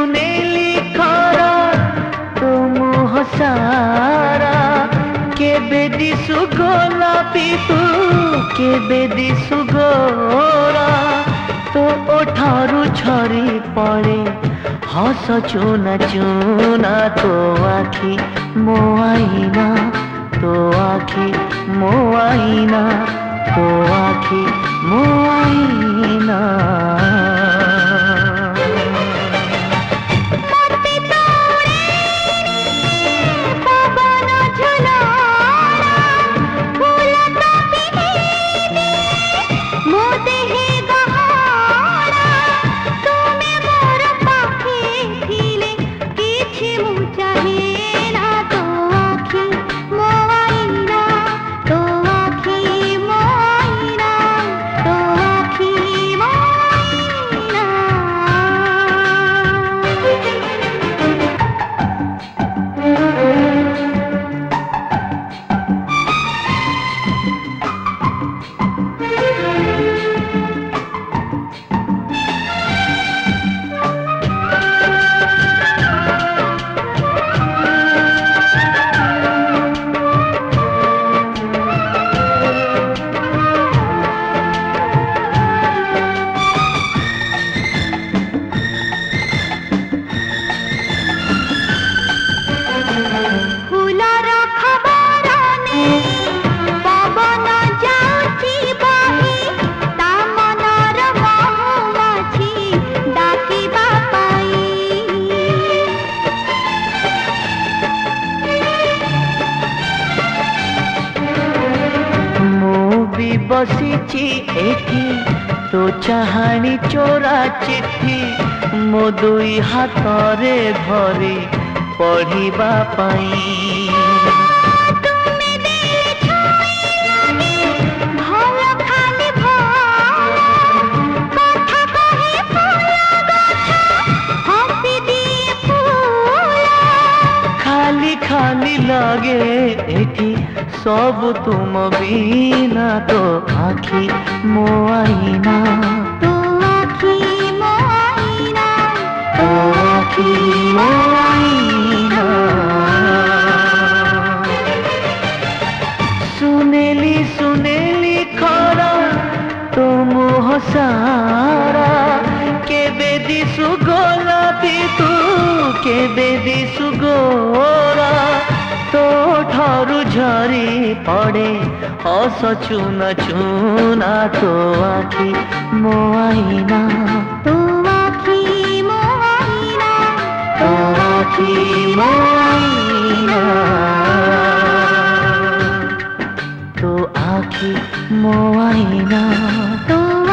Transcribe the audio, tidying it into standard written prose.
सुनेली खरा तो मुह सारा केबे दिसु गोलापी तू केबे दिसु गोरा तो ओठारू झरी पड़े हस चुना चुना तो आखि मो आईना तो आखि मो आईना तो आखि मो आईना बसीची एठी तो चाहानी चोरा चिट्ठी मो दुई हाथ रे धरी पढ़िबा पाई खाली खाली लगे एठी सब तुम बिना तो आखि मो आईना तो आखि मो आईना तो आखि मो आईना सुनेली सुनेली खरा तो मुह सारा केबे दिसु गोलापी तू केबे दिसु गोरा तो ठारू झरी पड़े हस चुना चुना तो आखि मो आईना तो आखि मो आईना तो आखि मो आईना तो आखि मो आईना तो